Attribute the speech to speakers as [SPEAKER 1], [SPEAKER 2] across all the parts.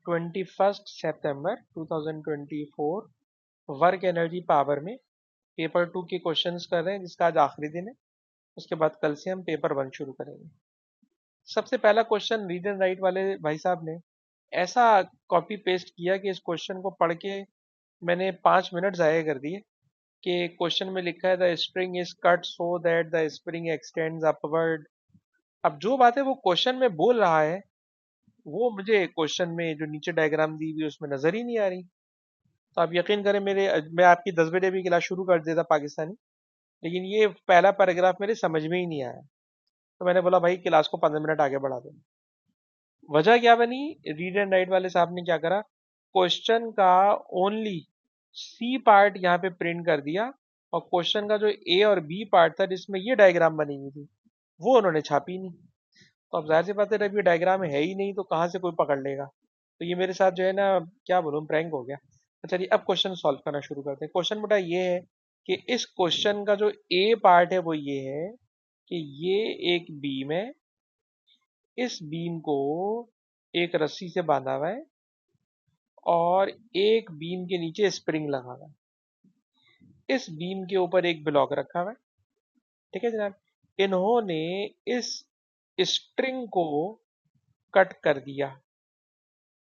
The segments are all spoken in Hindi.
[SPEAKER 1] 21 सितंबर 2024 वर्क एनर्जी पावर में पेपर 2 के क्वेश्चंस कर रहे हैं, जिसका आज आखिरी दिन है। उसके बाद कल से हम पेपर 1 शुरू करेंगे। सबसे पहला क्वेश्चन रीड एंड राइट वाले भाई साहब ने ऐसा कॉपी पेस्ट किया कि इस क्वेश्चन को पढ़ के मैंने 5 मिनट ज़ाया कर दिए। कि क्वेश्चन में लिखा है the spring is cut so that the spring x tends upward. अब जो बात है वो क्वेश्चन में बोल रहा है, वो मुझे क्वेश्चन में जो नीचे डायग्राम दी हुई है उसमें नजर ही नहीं आ रही। तो आप यकीन करें, मैं आपकी 10 बजे भी क्लास शुरू कर देता पाकिस्तानी, लेकिन ये पहला पैराग्राफ मेरे समझ में ही नहीं आया। तो मैंने बोला भाई क्लास को 15 मिनट आगे बढ़ा दो। वजह क्या बनी? रीड एंड राइट वाले साहब ने क्या करा, क्वेश्चन का ओनली सी पार्ट यहाँ पे प्रिंट कर दिया, और क्वेश्चन का जो ए और बी पार्ट था जिसमें ये डायग्राम बनी हुई थी वो उन्होंने छापी नहीं। तो अब जाहिर सी बात है, जब ये डायग्राम है ही नहीं तो कहाँ से कोई पकड़ लेगा। तो ये मेरे साथ जो है ना, क्या बोलूँ, प्रैंक हो गया। तो चलिए अब क्वेश्चन सॉल्व करना शुरू करते हैं। क्वेश्चन बेटा ये है कि इस क्वेश्चन का जो ए पार्ट है वो ये है कि ये एक बीम है, इस बीम को एक रस्सी से बांधा हुआ है और एक बीम के नीचे स्प्रिंग लगा हुआ है। इस बीम के ऊपर एक ब्लॉक रखा हुआ है। ठीक है जनाब, इन्होंने इस स्ट्रिंग को कट कर दिया।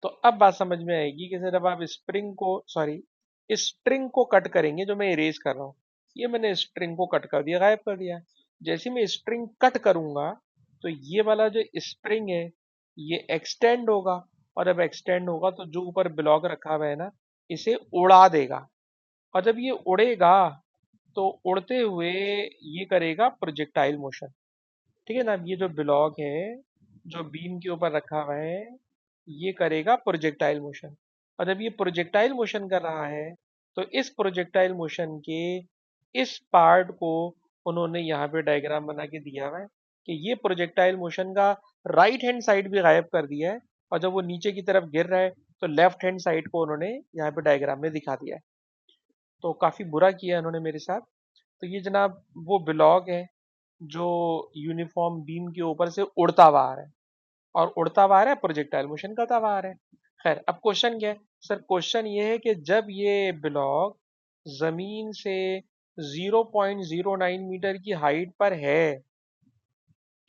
[SPEAKER 1] तो अब बात समझ में आएगी कि जब आप स्ट्रिंग को कट करेंगे, जो मैं इरेज कर रहा हूँ, ये मैंने स्ट्रिंग को कट कर दिया, गायब कर दिया। जैसे मैं स्ट्रिंग कट करूंगा तो ये वाला जो स्प्रिंग है ये एक्सटेंड होगा, और जब एक्सटेंड होगा तो जो ऊपर ब्लॉक रखा हुआ है ना, इसे उड़ा देगा। और जब ये उड़ेगा तो उड़ते हुए ये करेगा प्रोजेक्टाइल मोशन। ठीक है ना, ये जो ब्लॉक है जो बीम के ऊपर रखा हुआ है ये करेगा प्रोजेक्टाइल मोशन। और जब ये प्रोजेक्टाइल मोशन कर रहा है तो इस प्रोजेक्टाइल मोशन के इस पार्ट को उन्होंने यहाँ पे डायग्राम बना के दिया हुआ है कि ये प्रोजेक्टाइल मोशन का राइट हैंड साइड भी गायब कर दिया है, और जब वो नीचे की तरफ गिर रहा है तो लेफ्ट हैंड साइड को उन्होंने यहाँ पे डायग्राम में दिखा दिया है। तो काफी बुरा किया उन्होंने मेरे साथ। तो ये जनाब वो ब्लॉक है जो यूनिफॉर्म बीम के ऊपर से उड़ता हुआ आ रहा है, और उड़ता हुआ आ रहा है, प्रोजेक्टाइल मोशन करता हुआ आ रहा है। खैर अब क्वेश्चन क्या है सर? क्वेश्चन ये है कि जब ये ब्लॉक जमीन से 0.09 मीटर की हाइट पर है,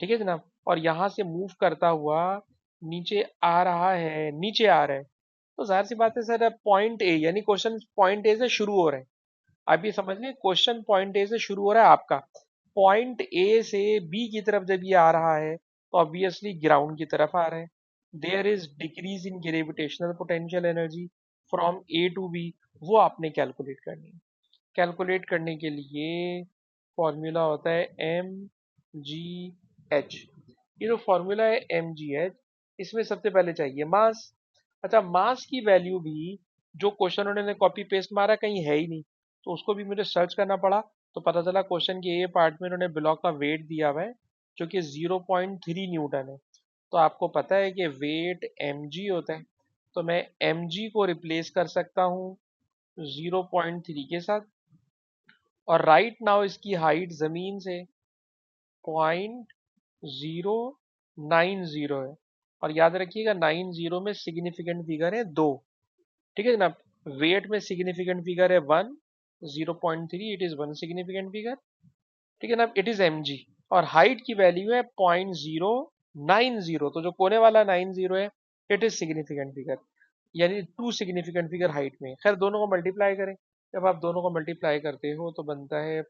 [SPEAKER 1] ठीक है जनाब, और यहाँ से मूव करता हुआ नीचे आ रहा है, नीचे आ रहा है, तो जाहिर सी बात है सर, अब पॉइंट ए, यानी क्वेश्चन पॉइंट ए से शुरू हो रहे हैं। आप ये समझ लें, क्वेश्चन पॉइंट ए से शुरू हो रहा है आपका। पॉइंट ए से बी की तरफ जब ये आ रहा है तो ऑब्वियसली ग्राउंड की तरफ आ रहा है। There is decrease in gravitational potential energy from A to B, वो आपने कैलकुलेट करनी है। कैलकुलेट करने के लिए फॉर्मूला होता है एम जी एच। ये जो फॉर्मूला है एम जी एच, इसमें सबसे पहले चाहिए मास। अच्छा, मास की वैल्यू भी जो क्वेश्चन उन्होंने कॉपी पेस्ट मारा कहीं है ही नहीं, तो उसको भी मुझे सर्च करना पड़ा। तो पता चला क्वेश्चन के ए पार्ट में उन्होंने ब्लॉक का वेट दिया हुआ है जो कि 0.3 न्यूटन है। तो आपको पता है कि वेट mg होता है, तो मैं mg को रिप्लेस कर सकता हूँ 0.3 के साथ। और राइट नाउ इसकी हाइट जमीन से 0.090 है, और याद रखिएगा 90 में सिग्निफिकेंट फिगर है 2। ठीक है जनाब, वेट में सिग्निफिकेंट फिगर है 1, 0.3 it is one significant figure. ठीक है ना, इट इज mg। और हाइट की वैल्यू है 0.090, तो जो कोने वाला 90 है इट इज सिग्निफिकेंट फिगर, यानी 2 सिग्निफिकेंट फिगर हाइट में। खैर दोनों को मल्टीप्लाई करें, जब आप दोनों को मल्टीप्लाई करते हो तो बनता है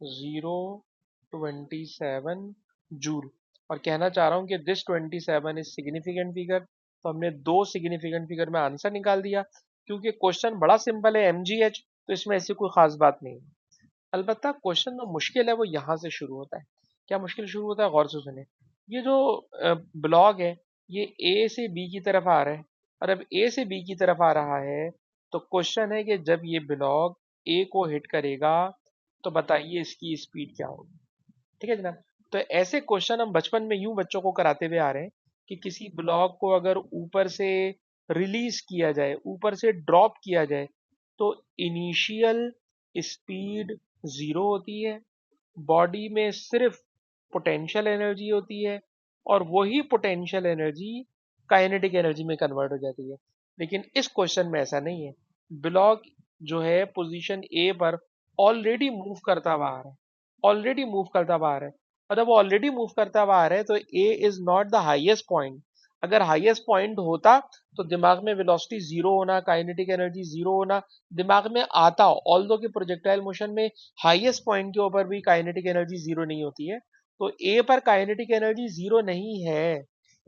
[SPEAKER 1] 0.027 जूल। और कहना चाह रहा हूँ कि दिस 27 इज सिग्निफिकेंट फिगर। तो हमने 2 सिग्निफिकेंट फिगर में आंसर निकाल दिया, क्योंकि क्वेश्चन बड़ा सिंपल है mgh, तो इसमें ऐसी कोई खास बात नहीं है। अलबत्ता क्वेश्चन जो मुश्किल है वो यहाँ से शुरू होता है। क्या मुश्किल शुरू होता है, गौर से सुने। ये जो ब्लॉग है ये ए से बी की तरफ आ रहा है, और अब ए से बी की तरफ आ रहा है तो क्वेश्चन है कि जब ये ब्लॉग ए को हिट करेगा तो बताइए इसकी स्पीड क्या होगी। ठीक है जनाब, तो ऐसे क्वेश्चन हम बचपन में यूं बच्चों को कराते हुए आ रहे हैं कि किसी ब्लॉक को अगर ऊपर से रिलीज किया जाए, ऊपर से ड्रॉप किया जाए, तो इनिशियल स्पीड 0 होती है, बॉडी में सिर्फ पोटेंशियल एनर्जी होती है, और वही पोटेंशियल एनर्जी काइनेटिक एनर्जी में कन्वर्ट हो जाती है। लेकिन इस क्वेश्चन में ऐसा नहीं है। ब्लॉक जो है पोजीशन ए पर ऑलरेडी मूव करता हुआ आ रहा है, ऑलरेडी मूव करता हुआ आ रहा है। और जब वो ऑलरेडी मूव करता हुआ आ रहा है तो A is not the highest point. अगर हाईएस्ट पॉइंट होता तो दिमाग में वेलोसिटी जीरो होना, काइनेटिक एनर्जी जीरो होना दिमाग में आता। ऑल्दो कि प्रोजेक्टाइल मोशन में हाईएस्ट पॉइंट के ऊपर भी काइनेटिक एनर्जी जीरो नहीं होती है। तो ए पर काइनेटिक एनर्जी जीरो नहीं है।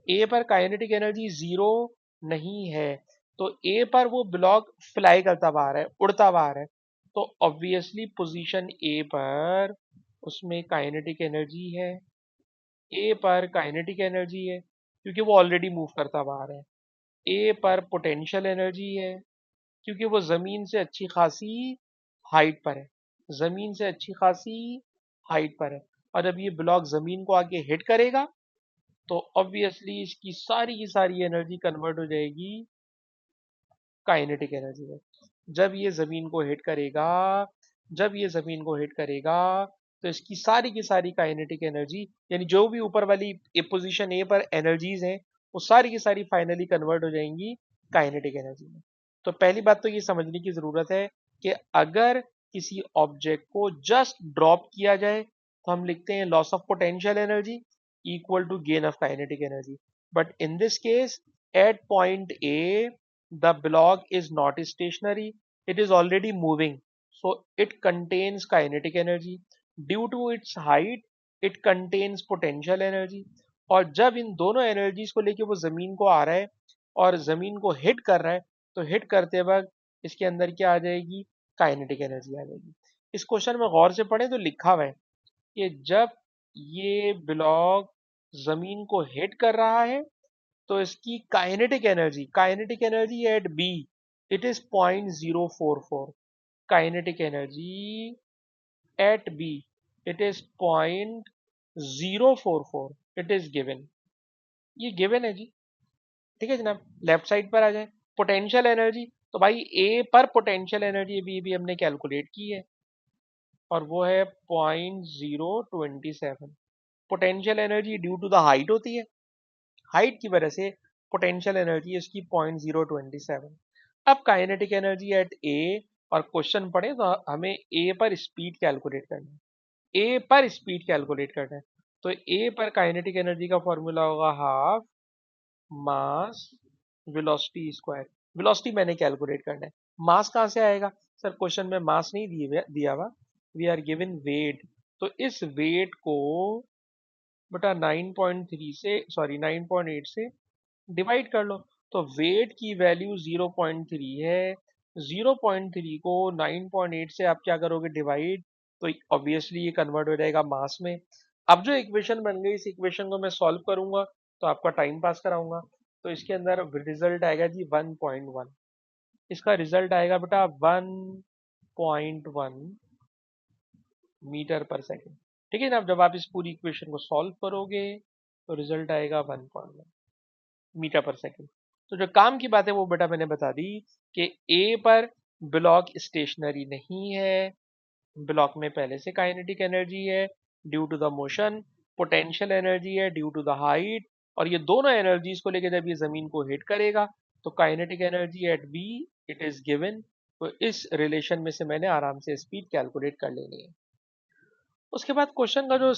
[SPEAKER 1] ए पर काइनेटिक एनर्जी जीरो नहीं है। तो ए पर वो ब्लॉक फ्लाई करता हुआ आ रहा है, उड़ता हुआ आ रहा है। तो ऑब्वियसली पोजीशन ए पर उसमें काइनेटिक एनर्जी है। ए पर काइनेटिक एनर्जी है क्योंकि वो ऑलरेडी मूव करता हुआ आ रहा है। ए पर पोटेंशियल एनर्जी है क्योंकि वो जमीन से अच्छी खासी हाइट पर है। जमीन से अच्छी खासी हाइट पर है। और जब ये ब्लॉक जमीन को आके हिट करेगा तो ऑब्वियसली इसकी सारी की सारी एनर्जी कन्वर्ट हो जाएगी काइनेटिक एनर्जी में। जब ये जमीन को हिट करेगा, जब ये जमीन को हिट करेगा तो इसकी सारी की सारी काइनेटिक एनर्जी, यानी जो भी ऊपर वाली पोजीशन ए पर एनर्जीज हैं वो सारी की सारी फाइनली कन्वर्ट हो जाएंगी काइनेटिक एनर्जी में। तो पहली बात तो ये समझने की जरूरत है कि अगर किसी ऑब्जेक्ट को जस्ट ड्रॉप किया जाए तो हम लिखते हैं loss of potential energy equal to gain of kinetic energy. But in this case, at point A, the block is not stationary, it is already moving. So it contains kinetic energy. Due to its height, it contains potential energy. और जब इन दोनों एनर्जीज को लेके वो जमीन को आ रहा है और जमीन को हिट कर रहा है तो हिट करते वक्त इसके अंदर क्या आ जाएगी, काइनेटिक एनर्जी आ जाएगी। इस क्वेश्चन में गौर से पढ़े तो लिखा हुआ है कि जब ये ब्लॉक जमीन को हिट कर रहा है तो इसकी kinetic energy at B it is 0.044। Kinetic energy at B it is 0.044। It is given, ये गिवन है जी। ठीक है जनाब, लेफ्ट साइड पर आ जाए। पोटेंशियल एनर्जी, तो भाई ए पर पोटेंशियल एनर्जी भी हमने कैलकुलेट की है और वो है 0.027। Potential energy due to the height होती है, हाइट की वजह से पोटेंशियल एनर्जी इसकी 0.027। अब काइनेटिक एनर्जी एट ए, और क्वेश्चन पढ़े तो हमें ए पर स्पीड कैलकुलेट करना है, ए पर स्पीड कैलकुलेट करना है। तो ए पर काइनेटिक एनर्जी का फॉर्मूला होगा हाफ मास वेलोसिटी स्क्वायर। वेलोसिटी मैंने कैलकुलेट करना है, मास कहाँ से आएगा सर, क्वेश्चन में मास नहीं दिया हुआ, वी आर गिवन वेट। तो इस वेट को बटा 9.3 से, सॉरी 9.8 से डिवाइड कर लो। तो वेट की वैल्यू 0.3 है, 0.3 को 9.8 से आप क्या करोगे डिवाइड, तो ऑब्वियसली ये कन्वर्ट हो जाएगा मास में। अब जो इक्वेशन बन गई इस इक्वेशन को मैं सॉल्व करूंगा तो आपका टाइम पास कराऊंगा। तो इसके अंदर रिजल्ट आएगा जी 1.1। इसका रिजल्ट आएगा बेटा 1.1 मीटर पर सेकेंड। ठीक है ना, जब आप इस पूरी इक्वेशन को सॉल्व करोगे तो रिजल्ट आएगा 1.1 मीटर पर सेकेंड। तो जो काम की बात है वो बेटा मैंने बता दी कि ए पर ब्लॉक स्टेशनरी नहीं है, ब्लॉक में पहले से काइनेटिक एनर्जी है due to the motion, potential energy है ड्यू टू द हाइट, और ये दोनों एनर्जीज को लेकर जब ये जमीन को हिट करेगा तो kinetic energy at B it is given. तो इस रिलेशन में से मैंने आराम से स्पीड कैलकुलेट कर लेनी है। उसके बाद क्वेश्चन का जो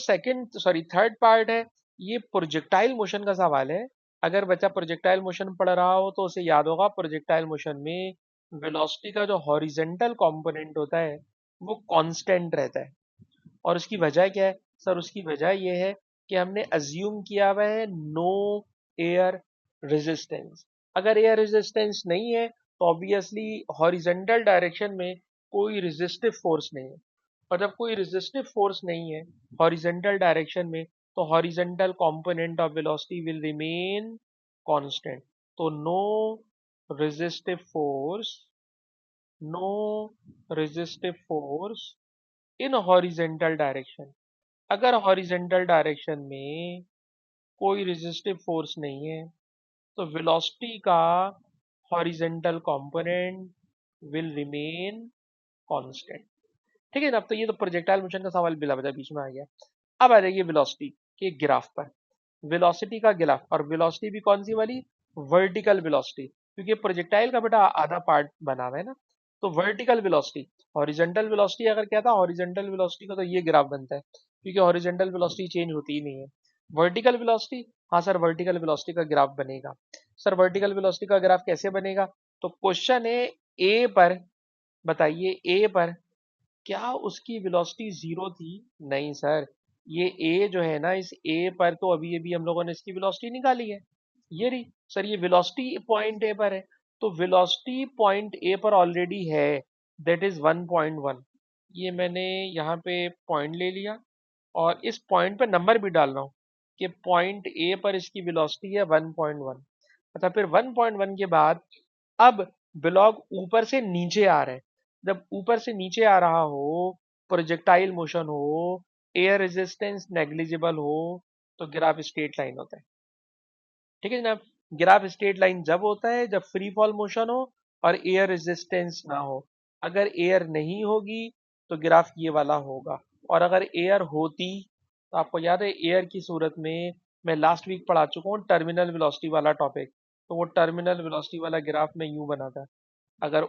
[SPEAKER 1] थर्ड पार्ट है, ये प्रोजेक्टाइल मोशन का सवाल है। अगर बच्चा प्रोजेक्टाइल मोशन पढ़ रहा हो तो उसे याद होगा प्रोजेक्टाइल मोशन में वेलोसिटी का जो हॉरिजेंटल कंपोनेंट होता है वो कांस्टेंट रहता है। और उसकी वजह क्या है सर, उसकी वजह ये है कि हमने अज्यूम किया हुआ है नो एयर रेजिस्टेंस। अगर एयर रेजिस्टेंस नहीं है तो ऑब्वियसली हॉरिजेंटल डायरेक्शन में कोई रेजिस्टिव फोर्स नहीं है। और जब कोई रेजिस्टिव फोर्स नहीं है हॉरिजेंटल डायरेक्शन में तो horizontal component of velocity will remain constant. तो no resistive force, no resistive force in horizontal direction. अगर हॉरिजेंटल डायरेक्शन में कोई रेजिस्टिव फोर्स नहीं है तो वेलोसिटी का horizontal component will remain constant. ठीक है ना, अब तो ये तो प्रोजेक्टाइल मोशन का सवाल बिला वजह बीच में आ गया। अब आ जाइए वेलोसिटी के ग्राफ पर। वेलोसिटी का ग्राफ, और वेलोसिटी भी कौन सी वाली, वर्टिकल वेलोसिटी, क्योंकि प्रोजेक्टाइल का बेटा आधा पार्ट बना हुआ है ना, तो वर्टिकल वेलोसिटी। हॉरिजॉन्टल वेलोसिटी अगर क्या था, हॉरिजॉन्टल वेलोसिटी का तो ये ग्राफ बनता है, क्योंकि हॉरिजॉन्टल वेलोसिटी चेंज होती ही नहीं है। वर्टिकल वेलोसिटी, हाँ सर वर्टिकल वेलोसिटी का ग्राफ बनेगा। सर वर्टिकल वेलोसिटी का ग्राफ कैसे बनेगा? तो क्वेश्चन है ए पर, बताइए ए पर क्या उसकी वेलोसिटी जीरो थी? नहीं सर, ये ए जो है ना, इस ए पर तो अभी अभी हम लोगों ने इसकी वेलोसिटी निकाली है, ये रही। सर ये वेलोसिटी पॉइंट ए पर है, तो वेलोसिटी पॉइंट ए पर ऑलरेडी है, दैट इज 1.1। ये मैंने यहाँ पे पॉइंट ले लिया और इस पॉइंट पे नंबर भी डाल रहा हूँ कि पॉइंट ए पर इसकी वेलोसिटी है 1.1। अच्छा, फिर 1.1 के बाद अब ब्लॉक ऊपर से नीचे आ रहा है। जब ऊपर से नीचे आ रहा हो, प्रोजेक्टाइल मोशन हो, एयर रेजिस्टेंस नेग्लिजिबल हो, तो ग्राफ स्ट्रेट लाइन होता है। ठीक है जनाब, ग्राफ स्ट्रेट लाइन जब होता है जब फ्री फॉल मोशन हो और एयर रेजिस्टेंस ना हो। अगर एयर नहीं होगी तो ग्राफ ये वाला होगा, और अगर एयर होती तो आपको याद है एयर की सूरत में मैं लास्ट वीक पढ़ा चुका हूँ टर्मिनल वेलोसिटी वाला टॉपिक, तो वो टर्मिनल वेलोसिटी वाला ग्राफ में यूं बना था। अगर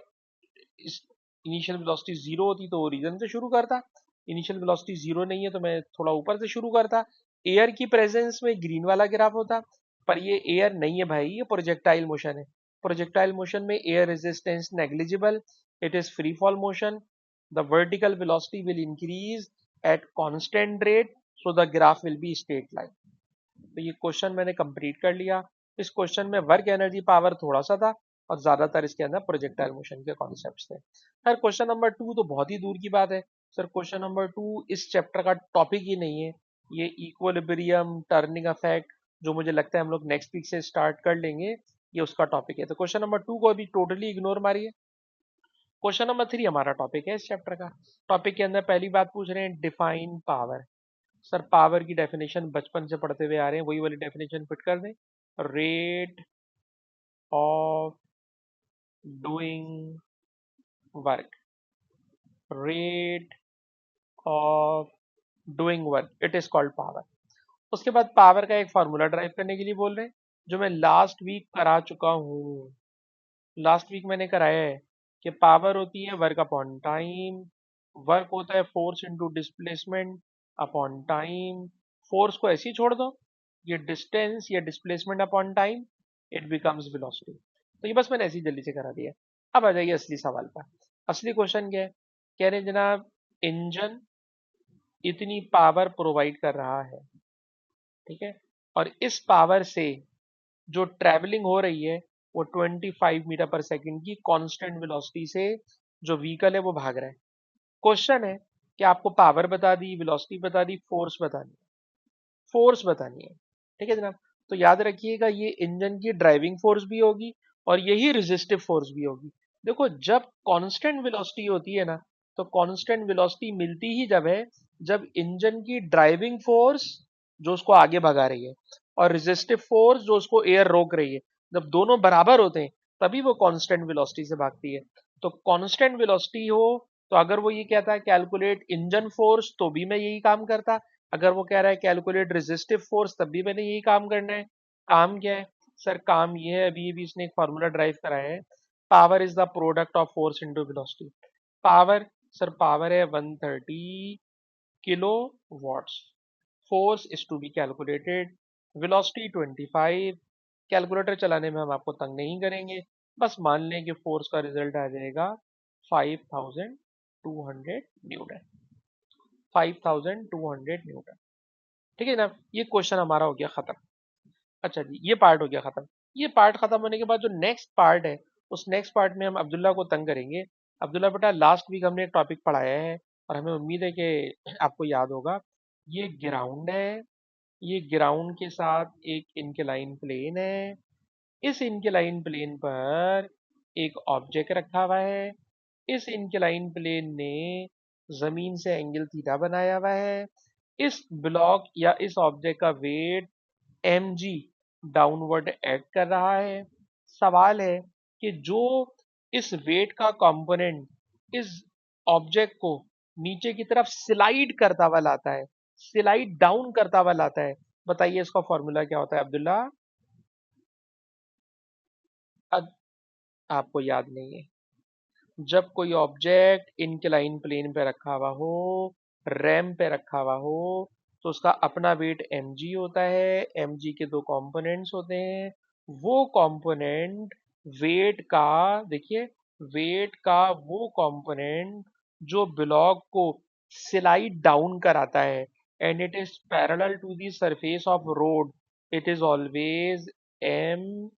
[SPEAKER 1] इस इनिशियल वेलोसिटी जीरो होती तो ओरिजिन से शुरू करता, इनिशियल वेलोसिटी जीरो नहीं है तो मैं थोड़ा ऊपर से शुरू करता। एयर की प्रेजेंस में ग्रीन वाला ग्राफ होता, पर ये एयर नहीं है भाई, ये प्रोजेक्टाइल मोशन है। प्रोजेक्टाइल मोशन में air resistance negligible, it is free fall motion, the vertical velocity will increase at constant rate, so the graph will be straight line. तो ये क्वेश्चन मैंने कंप्लीट कर लिया। इस क्वेश्चन में वर्क एनर्जी पावर थोड़ा सा था और ज्यादातर इसके अंदर प्रोजेक्टाइल मोशन के कॉन्सेप्ट्स थे। सर क्वेश्चन नंबर 2 तो बहुत ही दूर की बात है। सर क्वेश्चन नंबर 2 इस चैप्टर का टॉपिक ही नहीं है। ये इक्विलिब्रियम, टर्निंग इफेक्ट, जो मुझे लगता है हम लोग नेक्स्ट वीक से स्टार्ट कर लेंगे, ये उसका टॉपिक है। तो क्वेश्चन नंबर 2 को अभी टोटली इग्नोर मारिए। क्वेश्चन नंबर 3 हमारा टॉपिक है इस चैप्टर का। टॉपिक के अंदर पहली बात पूछ रहे हैं, डिफाइन पावर। सर पावर की डेफिनेशन बचपन से पढ़ते हुए आ रहे हैं, वही वाली डेफिनेशन फिट कर दें। Rate of doing work, rate of doing work, it is called power. उसके बाद पावर का एक फार्मूला ड्राइव करने के लिए बोल रहे हैं, जो मैं लास्ट वीक करा चुका हूँ। लास्ट वीक मैंने कराया है कि पावर होती है वर्क अपॉन टाइम, वर्क होता है force into displacement upon time. Force को ऐसे ही छोड़ दो, ये डिस्टेंस या displacement upon time, it becomes velocity. तो ये बस मैंने ऐसे ही जल्दी से करा दिया। अब आ जाइए असली सवाल पर। असली क्वेश्चन क्या है? कह रहे हैं जनाब, इंजन इतनी पावर प्रोवाइड कर रहा है, ठीक है, और इस पावर से जो ट्रैवलिंग हो रही है वो 25 मीटर पर सेकंड की कांस्टेंट वेलोसिटी से जो व्हीकल है वो भाग रहा है। क्वेश्चन है कि आपको पावर बता दी, वेलोसिटी बता दी, फोर्स बतानी है, फोर्स बतानी है। ठीक है जनाब, तो याद रखिएगा ये इंजन की ड्राइविंग फोर्स भी होगी और यही रेजिस्टिव फोर्स भी होगी। देखो जब कांस्टेंट वेलोसिटी होती है ना, तो कांस्टेंट वेलोसिटी मिलती ही जब है जब इंजन की ड्राइविंग फोर्स जो उसको आगे भगा रही है और रेजिस्टिव फोर्स जो उसको एयर रोक रही है, जब दोनों बराबर होते हैं तभी वो कांस्टेंट वेलोसिटी से भागती है। तो कांस्टेंट वेलोसिटी हो तो अगर वो ये कहता है कैलकुलेट इंजन फोर्स, तो भी मैं यही काम करता। अगर वो कह रहा है कैलकुलेट रेजिस्टिव फोर्स, तब भी मैंने यही काम करना है। काम क्या है? सर काम ये है, अभी अभी इसने एक फार्मूला ड्राइव कराया है, power is the product of force into velocity. Power, sir power है 130 kilo watts, force is to be calculated, velocity 25। Calculator चलाने में हम आपको तंग नहीं करेंगे, बस मान लें कि फोर्स का रिजल्ट आ जाएगा 5200 न्यूटन, 5200 न्यूटन। ठीक है ना, ये क्वेश्चन हमारा हो गया खत्म। अच्छा जी, ये पार्ट हो गया खत्म। ये पार्ट खत्म होने के बाद जो नेक्स्ट पार्ट है, उस नेक्स्ट पार्ट में हम अब्दुल्ला को तंग करेंगे। अब्दुल्ला बेटा लास्ट वीक हमने एक टॉपिक पढ़ाया है और हमें उम्मीद है कि आपको याद होगा। ये ग्राउंड है, ये ग्राउंड के साथ एक इनक्लाइन प्लेन है, इस इनक्लाइन प्लेन पर एक ऑब्जेक्ट रखा हुआ है, इस इनक्लाइन प्लेन ने जमीन से एंगल थीटा बनाया हुआ है, इस ब्लॉक या इस ऑब्जेक्ट का वेट mg डाउनवर्ड एक्ट कर रहा है। सवाल है कि जो इस वेट का कंपोनेंट इस ऑब्जेक्ट को नीचे की तरफ स्लाइड करता हुआ लाता है, स्लाइड डाउन करता हुआ लाता है, बताइए इसका फॉर्मूला क्या होता है अब्दुल्ला? अब आपको याद नहीं है, जब कोई ऑब्जेक्ट इंक्लाइन प्लेन पे रखा हुआ हो, रैम पे रखा हुआ हो, तो उसका अपना वेट mg होता है। mg के दो कंपोनेंट्स होते हैं। वो कंपोनेंट वेट का, देखिए, वेट का वो कंपोनेंट जो ब्लॉक को स्लाइड डाउन कराता है, and it is parallel to the surface of road, it is always M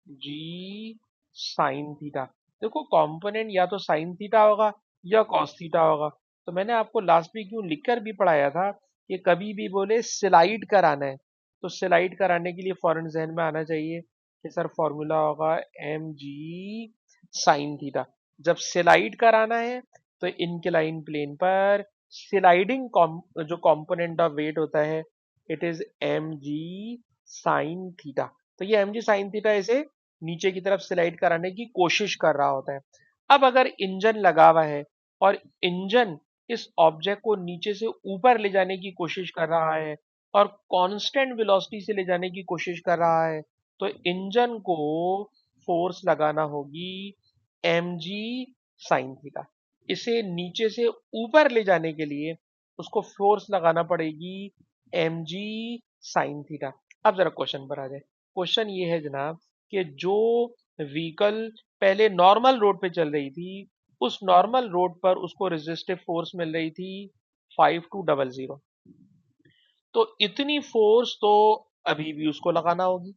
[SPEAKER 1] G sine theta. देखो, कंपोनेंट या तो साइन थीटा होगा या कॉस थीटा होगा। तो मैंने आपको लास्ट वीक यूं लिखकर भी पढ़ाया था कि कभी भी बोले स्लाइड कराना है, तो स्लाइड कराने के लिए फौरन जहन में आना चाहिए कि सर फॉर्मूला होगा एम जी साइन थीटा। जब स्लाइड कराना है तो इंक्लाइन प्लेन पर स्लाइडिंग जो कंपोनेंट ऑफ वेट होता है, it is M G sine theta. तो ये एम जी साइन थीटा इसे नीचे की तरफ स्लाइड कराने की कोशिश कर रहा होता है। अब अगर इंजन लगा हुआ है और इंजन इस ऑब्जेक्ट को नीचे से ऊपर ले जाने की कोशिश कर रहा है और कांस्टेंट वेलोसिटी से ले जाने की कोशिश कर रहा है, तो इंजन को फोर्स लगाना होगी mg साइन थीटा। इसे नीचे से ऊपर ले जाने के लिए उसको फोर्स लगाना पड़ेगी mg साइन थीटा। अब जरा क्वेश्चन पर आ जाए। क्वेश्चन ये है जनाब कि जो व्हीकल पहले नॉर्मल रोड पे चल रही थी, उस नॉर्मल रोड पर उसको रेजिस्टिव फोर्स मिल रही थी 5200। तो इतनी फोर्स तो अभी भी उसको लगाना होगी।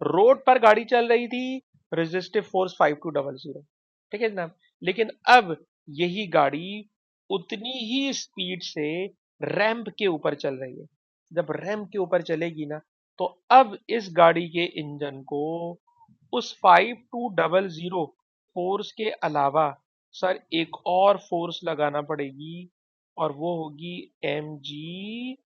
[SPEAKER 1] रोड पर गाड़ी चल रही थी, रेजिस्टिव फोर्स 5200, ठीक है जनाब। लेकिन अब यही गाड़ी उतनी ही स्पीड से रैंप के ऊपर चल रही है। जब रैंप के ऊपर चलेगी ना, तो अब इस गाड़ी के इंजन को उस 5200 फोर्स के अलावा सर एक और फोर्स लगाना पड़ेगी, और वो होगी एम जी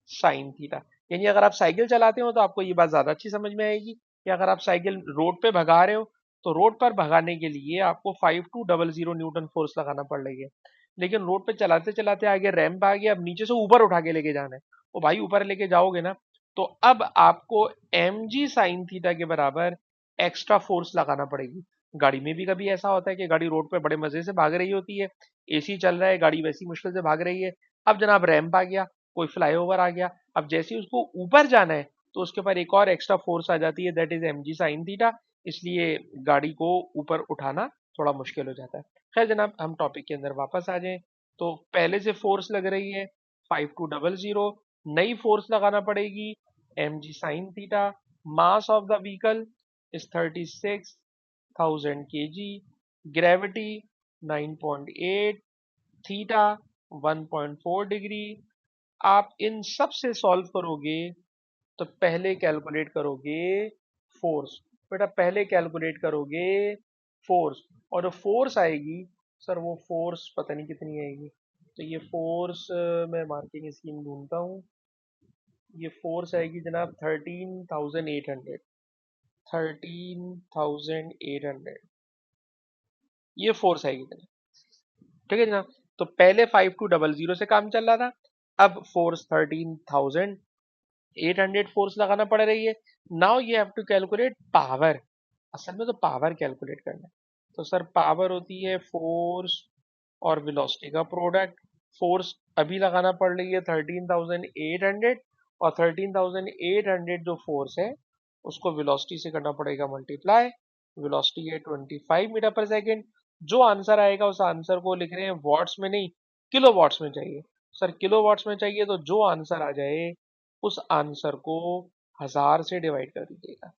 [SPEAKER 1] साइन थीटा। यानी अगर आप साइकिल चलाते हो तो आपको ये बात ज्यादा अच्छी समझ में आएगी कि अगर आप साइकिल रोड पे भगा रहे हो, तो रोड पर भगाने के लिए आपको 5200 न्यूटन फोर्स लगाना पड़ रही है। लेकिन रोड पे चलाते चलाते आगे रैंप आ गया, अब नीचे से ऊपर उठा के लेके जाना है। ओ भाई, ऊपर लेके जाओगे ना, तो अब आपको एम जी साइन थीटा के बराबर एक्स्ट्रा फोर्स लगाना पड़ेगी। गाड़ी में भी कभी ऐसा होता है कि गाड़ी रोड पे बड़े मजे से भाग रही होती है, एसी चल रहा है, गाड़ी वैसी मुश्किल से भाग रही है। अब जनाब रैंप आ गया, कोई फ्लाईओवर आ गया, अब जैसे ही उसको ऊपर जाना है, तो उसके ऊपर एक और एक्स्ट्रा फोर्स आ जाती है, that is M G sine theta. इसलिए गाड़ी को ऊपर उठाना थोड़ा मुश्किल हो जाता है। खैर जनाब, हम टॉपिक के अंदर वापस आ जाएं। तो पहले से फोर्स लग रही है 5200, नई फोर्स लगाना पड़ेगी M G sine theta. Mass of the vehicle is 36,000 kg, gravity 9.8, theta 1.4 degree. आप इन सब से सॉल्व करोगे तो पहले कैलकुलेट करोगे फोर्स। बेटा पहले कैलकुलेट करोगे फोर्स, और जो फोर्स आएगी, सर वो फोर्स पता नहीं कितनी आएगी। तो ये फोर्स, मैं मार्किंग स्कीम ढूंढता हूँ। ये फोर्स आएगी जनाब 13,800। 13,800 ये फोर्स आएगी जनाब, ठीक है जनाब। तो पहले 5200 से काम चल रहा था, अब फोर्स 13,800 फोर्स लगाना पड़ रही है। Now you have to calculate power. असल में तो पावर कैलकुलेट करना है। तो सर पावर होती है फोर्स और वेलोसिटी का प्रोडक्ट। फोर्स अभी लगाना पड़ रही है 13,800, और 13,800 जो फोर्स है उसको वेलोसिटी से करना पड़ेगा मल्टीप्लाई। वेलोसिटी है 25 मीटर पर सेकेंड। जो आंसर आएगा उस आंसर को लिख रहे हैं वॉट्स में नहीं, किलो वॉट्स में चाहिए। सर किलो वॉट्स में चाहिए, तो जो आंसर आ जाए उस आंसर को 1000 से डिवाइड कर दीजिएगा।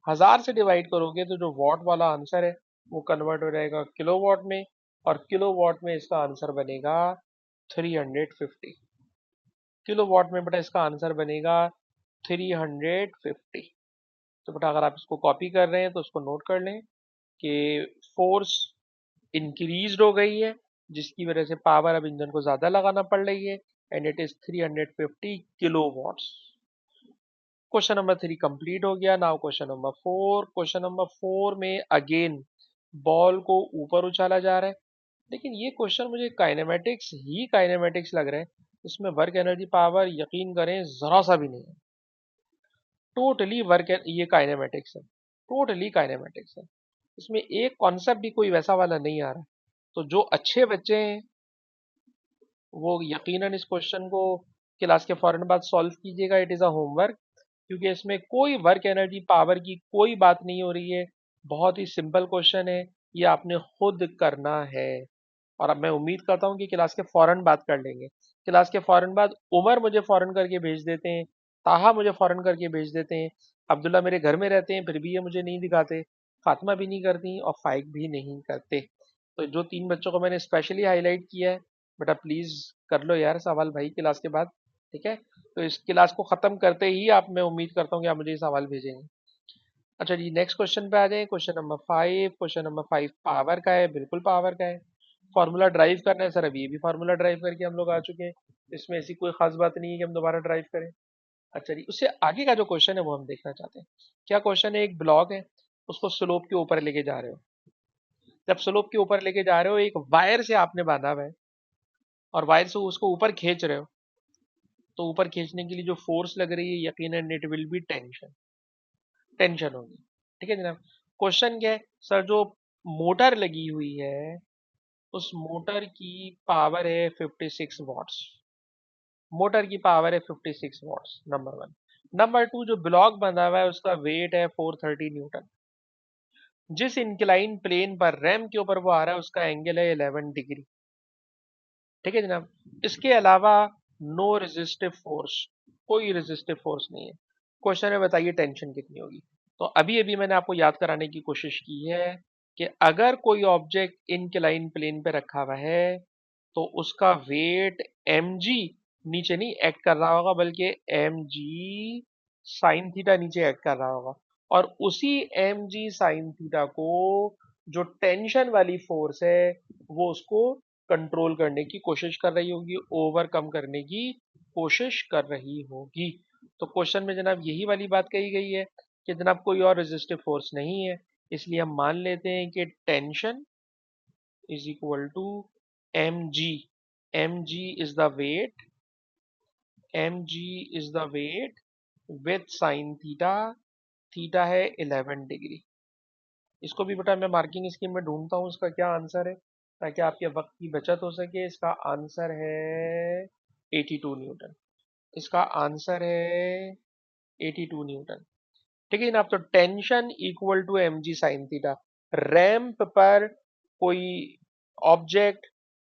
[SPEAKER 1] 1000 से डिवाइड करोगे तो जो वॉट वाला आंसर है वो कन्वर्ट हो जाएगा किलो वॉट में, और किलो वॉट में इसका आंसर बनेगा 350। किलो वॉट में बेटा इसका आंसर बनेगा 350। तो बेटा अगर आप इसको कॉपी कर रहे हैं तो उसको नोट कर लें कि फोर्स इंक्रीज हो गई है, जिसकी वजह से पावर अब इंजन को ज्यादा लगाना पड़ रही है, and it is 350 kilo watts. Question number 3 complete हो गया। Now question number 4। Question number 4 में अगेन बॉल को ऊपर उछाला जा रहा है, लेकिन ये क्वेश्चन मुझे काइनेमेटिक्स ही काइनेमेटिक्स लग रहे हैं। इसमें वर्क एनर्जी पावर यकीन करें जरा सा भी नहीं है, टोटली वर्क ये काइनेमेटिक्स है। टोटली काइनेमेटिक्स है। इसमें एक कॉन्सेप्ट भी कोई वैसा वाला नहीं आ रहा। तो जो अच्छे बच्चे हैं वो यकीनन इस क्वेश्चन को क्लास के फौरन बाद सॉल्व कीजिएगा। इट इज़ अ होमवर्क, क्योंकि इसमें कोई वर्क एनर्जी पावर की कोई बात नहीं हो रही है। बहुत ही सिंपल क्वेश्चन है, ये आपने खुद करना है। और अब मैं उम्मीद करता हूँ कि क्लास के फौरन बात कर लेंगे। क्लास के फौरन बाद उमर मुझे फौरन करके भेज देते हैं, ताहा मुझे फौरन करके भेज देते हैं, अब्दुल्ला मेरे घर में रहते हैं फिर भी ये मुझे नहीं दिखाते, फातिमा भी नहीं करती और फाइक भी नहीं करते। तो जो 3 बच्चों को मैंने स्पेशली हाईलाइट किया है, बेटा प्लीज कर लो यार सवाल भाई क्लास के बाद। ठीक है, तो इस क्लास को खत्म करते ही आप, मैं उम्मीद करता हूँ कि आप मुझे ये सवाल भेजेंगे। अच्छा जी, नेक्स्ट क्वेश्चन पे आ जाए। Question number 5। Question number 5 power का है, बिल्कुल पावर का है। फॉर्मूला ड्राइव करना है सर, अभी ये भी फार्मूला ड्राइव करके हम लोग आ चुके हैं। इसमें ऐसी कोई खास बात नहीं है कि हम दोबारा ड्राइव करें। अच्छा जी, उससे आगे का जो क्वेश्चन है वो हम देखना चाहते हैं। क्या क्वेश्चन है, एक ब्लॉक है, उसको स्लोप के ऊपर लेके जा रहे हो। जब स्लोप के ऊपर लेके जा रहे हो, एक वायर से आपने बांधा हुआ है और वायर से उसको ऊपर खींच रहे हो, तो ऊपर खींचने के लिए जो फोर्स लग रही है यकीनन it will be tension. Tension होगी। ठीक है जनाब। क्वेश्चन क्या है सर, जो मोटर लगी हुई है उस मोटर की पावर है 56 वॉट्स। मोटर की पावर है 56 वॉट्स, नंबर 1। नंबर 2, जो ब्लॉक बंधा हुआ है उसका वेट है 430 न्यूटन। जिस इंक्लाइन प्लेन पर रैम के ऊपर वो आ रहा है उसका एंगल है 11 डिग्री। ठीक है जनाब। इसके अलावा नो रेजिस्टिव फोर्स, कोई रेजिस्टिव फोर्स नहीं है। क्वेश्चन में बताइए टेंशन कितनी होगी। तो अभी अभी मैंने आपको याद कराने की कोशिश की है कि अगर कोई ऑब्जेक्ट इनक्लाइन प्लेन पे रखा हुआ है तो उसका वेट mg नीचे नहीं एक्ट कर रहा होगा, बल्कि mg साइन थीटा नीचे एक्ट कर रहा होगा। और उसी mg साइन थीटा को जो टेंशन वाली फोर्स है वो उसको कंट्रोल करने की कोशिश कर रही होगी, ओवरकम करने की कोशिश कर रही होगी। तो क्वेश्चन में जनाब यही वाली बात कही गई है कि जनाब कोई और रेजिस्टिव फोर्स नहीं है, इसलिए हम मान लेते हैं कि tension is equal to mg। mg is the weight, mg is the weight with sine theta, theta है 11 डिग्री। इसको भी बेटा मैं मार्किंग स्कीम में ढूंढता हूँ इसका क्या आंसर है, ताकि आपके वक्त की बचत हो सके। इसका आंसर है 82 न्यूटन। इसका आंसर है 82 न्यूटन। ठीक है जनाब। तो tension equal to M G sine theta. Ramp पर कोई ऑब्जेक्ट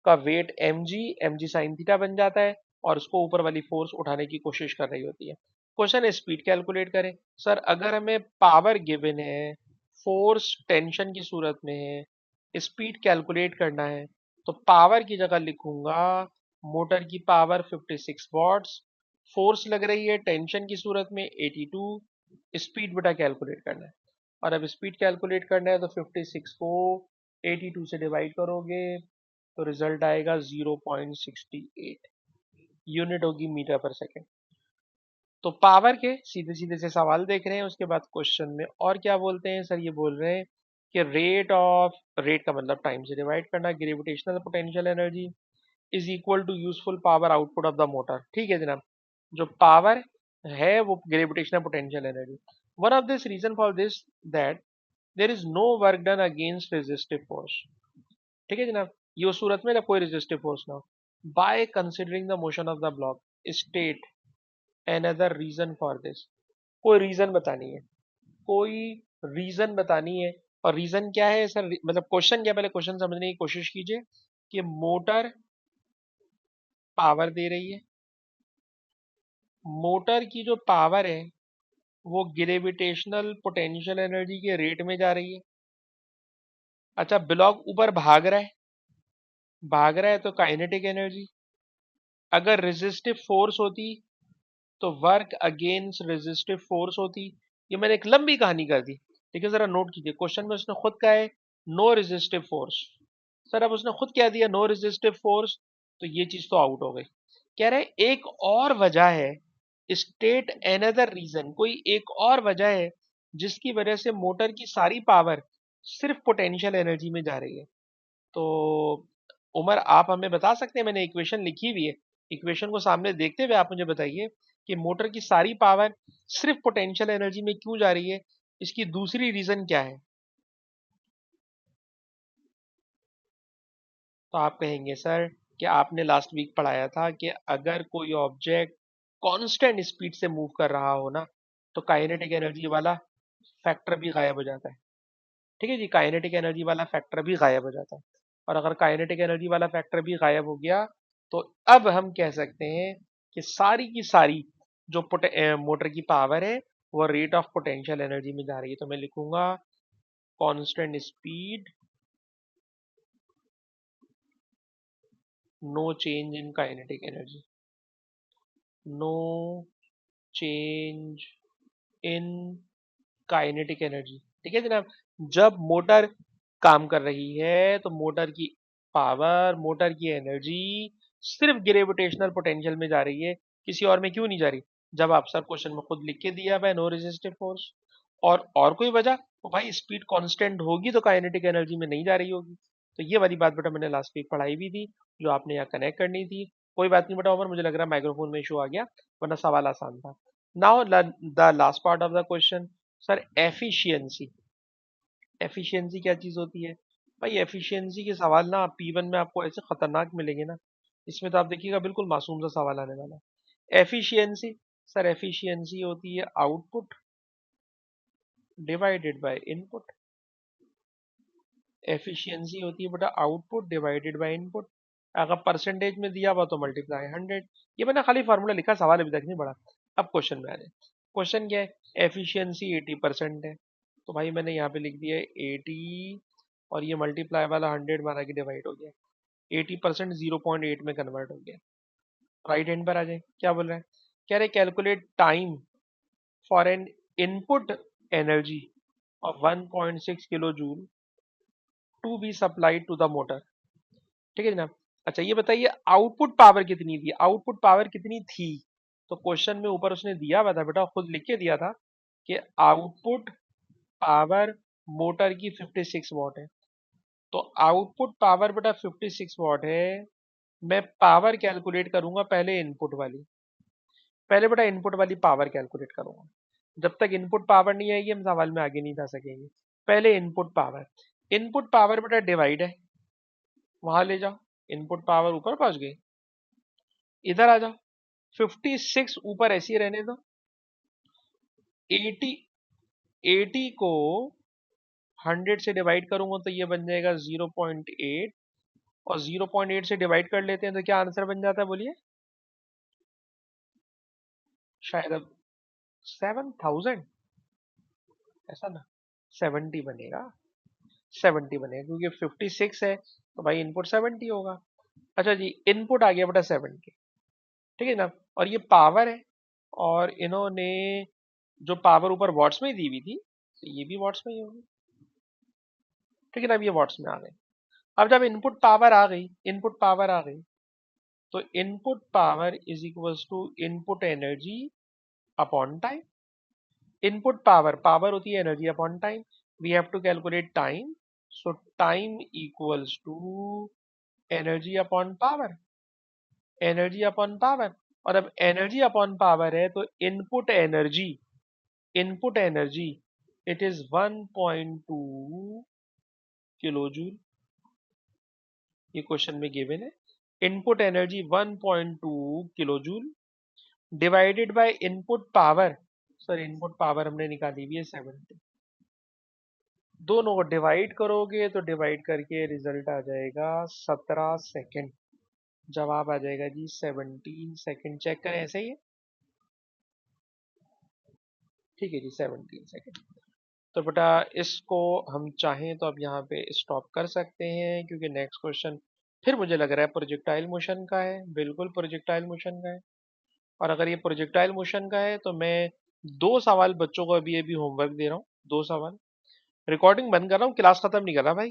[SPEAKER 1] का weight M G sine theta बन जाता है और उसको ऊपर वाली फोर्स उठाने की कोशिश कर रही होती है। क्वेश्चन है स्पीड कैलकुलेट करें। सर अगर हमें पावर गिवन है, फोर्स टेंशन की सूरत में है, स्पीड कैलकुलेट करना है, तो पावर की जगह लिखूंगा मोटर की पावर 56 वॉट्स, फोर्स लग रही है टेंशन की सूरत में 82, स्पीड बेटा कैलकुलेट करना है। और अब स्पीड कैलकुलेट करना है तो 56 को 82 से डिवाइड करोगे तो रिजल्ट आएगा 0.68, यूनिट होगी मीटर पर सेकेंड। तो पावर के सीधे सीधे से सवाल देख रहे हैं। उसके बाद क्वेश्चन में और क्या बोलते हैं सर, ये बोल रहे हैं कि रेट का मतलब टाइम से डिवाइड करना, gravitational potential energy is equal to useful power output of the motor. ठीक है जनाब। जो पावर है वो gravitational potential energy. One of this reason for this that there is no work done against resistive force. ठीक है जनाब। ये उस सूरत में जब कोई रेजिस्टिव फोर्स ना हो। By considering the motion of the block state another reason for this. कोई रीजन बतानी है, कोई रीजन बतानी है। और रीजन क्या है सर, मतलब क्वेश्चन क्या, पहले क्वेश्चन समझने की कोशिश कीजिए कि मोटर पावर दे रही है, मोटर की जो पावर है वो ग्रेविटेशनल पोटेंशियल एनर्जी के रेट में जा रही है। अच्छा, ब्लॉक ऊपर भाग रहा है तो काइनेटिक एनर्जी। अगर रेजिस्टिव फोर्स होती तो वर्क अगेंस्ट रेजिस्टिव फोर्स होती। ये मैंने एक लंबी कहानी कर दी, लेकिन जरा नोट कीजिए क्वेश्चन में उसने खुद कहा है नो रेजिस्टिव फोर्स। सर अब उसने खुद क्या दिया, नो रेजिस्टिव फोर्स, तो ये चीज तो आउट हो गई। कह रहे एक और वजह है, स्टेट एनदर रीजन, कोई एक और वजह है जिसकी वजह से मोटर की सारी पावर सिर्फ पोटेंशियल एनर्जी में जा रही है। तो उमर आप हमें बता सकते हैं, मैंने इक्वेशन लिखी हुई है, इक्वेशन को सामने देखते हुए आप मुझे बताइए कि मोटर की सारी पावर सिर्फ पोटेंशियल एनर्जी में क्यों जा रही है। इसकी दूसरी रीजन क्या है? तो आप कहेंगे सर कि आपने लास्ट वीक पढ़ाया था कि अगर कोई ऑब्जेक्ट कांस्टेंट स्पीड से मूव कर रहा हो ना, तो काइनेटिक एनर्जी वाला फैक्टर भी गायब हो जाता है। ठीक है जी, काइनेटिक एनर्जी वाला फैक्टर भी गायब हो जाता है। और अगर काइनेटिक एनर्जी वाला फैक्टर भी गायब हो गया, तो अब हम कह सकते हैं कि सारी की सारी जो मोटर की पावर है वो रेट ऑफ पोटेंशियल एनर्जी में जा रही है। तो मैं लिखूंगा constant speed, no change in kinetic energy, no change in kinetic energy. ठीक है जनाब, जब मोटर काम कर रही है तो मोटर की पावर, मोटर की एनर्जी सिर्फ ग्रेविटेशनल पोटेंशियल में जा रही है, किसी और में क्यों नहीं जा रही? जब आप सर क्वेश्चन में खुद लिख के दिया हुआ है नो रेजिस्टिव फोर्स, और कोई वजह, तो भाई स्पीड कांस्टेंट होगी तो काइनेटिक एनर्जी में नहीं जा रही होगी। तो ये वाली बात बेटा मैंने लास्ट वीक पढ़ाई भी थी, जो आपने यहाँ कनेक्ट करनी थी। कोई बात नहीं बेटा उमर, मुझे लग रहा है माइक्रोफोन में इशू आ गया, वरना सवाल आसान था। Now the last part of the question, sir efficiency. Efficiency क्या चीज होती है? भाई एफिशिएंसी के सवाल ना P1 में आपको ऐसे खतरनाक मिलेंगे ना, इसमें तो आप देखिएगा बिल्कुल मासूम सा सवाल आने वाला है। एफिशिएंसी, सर एफिशिएंसी होती है output divided by input. Efficiency होती है बेटा आउटपुट डिवाइडेड बाय इनपुट। अगर परसेंटेज में दिया हुआ तो मल्टीप्लाई 100। ये मैंने खाली फॉर्मूला लिखा, सवाल अभी तक नहीं पढ़ा। अब क्वेश्चन में आ रहे हैं। क्वेश्चन क्या है? एफिशिएंसी 80% है, तो भाई मैंने यहाँ पे लिख दिया है 80, और ये मल्टीप्लाई वाला 100 माना कि डिवाइड हो गया। 80% 0.8 में कन्वर्ट हो गया। राइट हैंड पर आ जाए, क्या बोल रहा है? कह रहे calculate time for an input energy of 1.6 kilo joule to be supplied to the motor. ठीक है जनाब। अच्छा ये बताइए आउटपुट पावर कितनी थी? आउटपुट पावर कितनी थी? तो क्वेश्चन में ऊपर उसने दिया हुआ था बेटा, खुद लिख के दिया था कि आउटपुट पावर मोटर की 56 वॉट है। तो आउटपुट पावर बेटा 56 वॉट है। मैं पावर कैलकुलेट करूंगा पहले इनपुट वाली, पहले बेटा इनपुट वाली पावर कैलकुलेट करूंगा। जब तक इनपुट पावर नहीं आएगी हम सवाल में आगे नहीं जा सकेंगे। पहले इनपुट पावर, इनपुट पावर बेटा डिवाइड है, वहां ले जाओ। इनपुट पावर ऊपर पहुंच गई, इधर आ जाओ। 56 ऊपर ऐसे ही रहने दो। 80, 80 को 100 से डिवाइड करूंगा तो ये बन जाएगा 0.8, और 0.8 से डिवाइड कर लेते हैं तो क्या आंसर बन जाता है बोलिए? शायद अब 7000, ऐसा ना, 70 बनेगा, 70 बनेगा क्योंकि 56 है तो भाई इनपुट 70 होगा। अच्छा जी, इनपुट आ गया बेटा 70। ठीक है ना, और ये पावर है, और इन्होंने जो पावर ऊपर वॉट्स में दी हुई थी तो ये भी वॉट्स में ही होगी। ठीक है ना, अब ये वॉट्स में आ गई। अब जब इनपुट पावर आ गई, इनपुट पावर आ गई, तो input power is equals to input energy upon time. Input power, power होती है energy upon time, we have to calculate time, so time equals to energy upon power, energy upon power. और अब एनर्जी अपॉन पावर है तो input energy, input energy it is 1.2 kilo joule. ये क्वेश्चन में गिवन है, input energy 1.2 kilo joule divided by input power. Sir input power हमने निकाली हुई है 70, दोनों को डिवाइड करोगे तो डिवाइड करके रिजल्ट आ जाएगा 17 सेकेंड। जवाब आ जाएगा जी 17 सेकेंड। चेक करें, ऐसे ही है? ठीक है जी, 17 सेकेंड। तो बेटा इसको हम चाहें तो अब यहाँ पे स्टॉप कर सकते हैं, क्योंकि नेक्स्ट क्वेश्चन फिर मुझे लग रहा है प्रोजेक्टाइल मोशन का है, बिल्कुल प्रोजेक्टाइल मोशन का है। और अगर ये प्रोजेक्टाइल मोशन का है तो मैं 2 सवाल बच्चों को अभी अभी होमवर्क दे रहा हूँ, 2 सवाल। रिकॉर्डिंग बंद कर रहा हूँ, क्लास खत्म नहीं कर रहा भाई।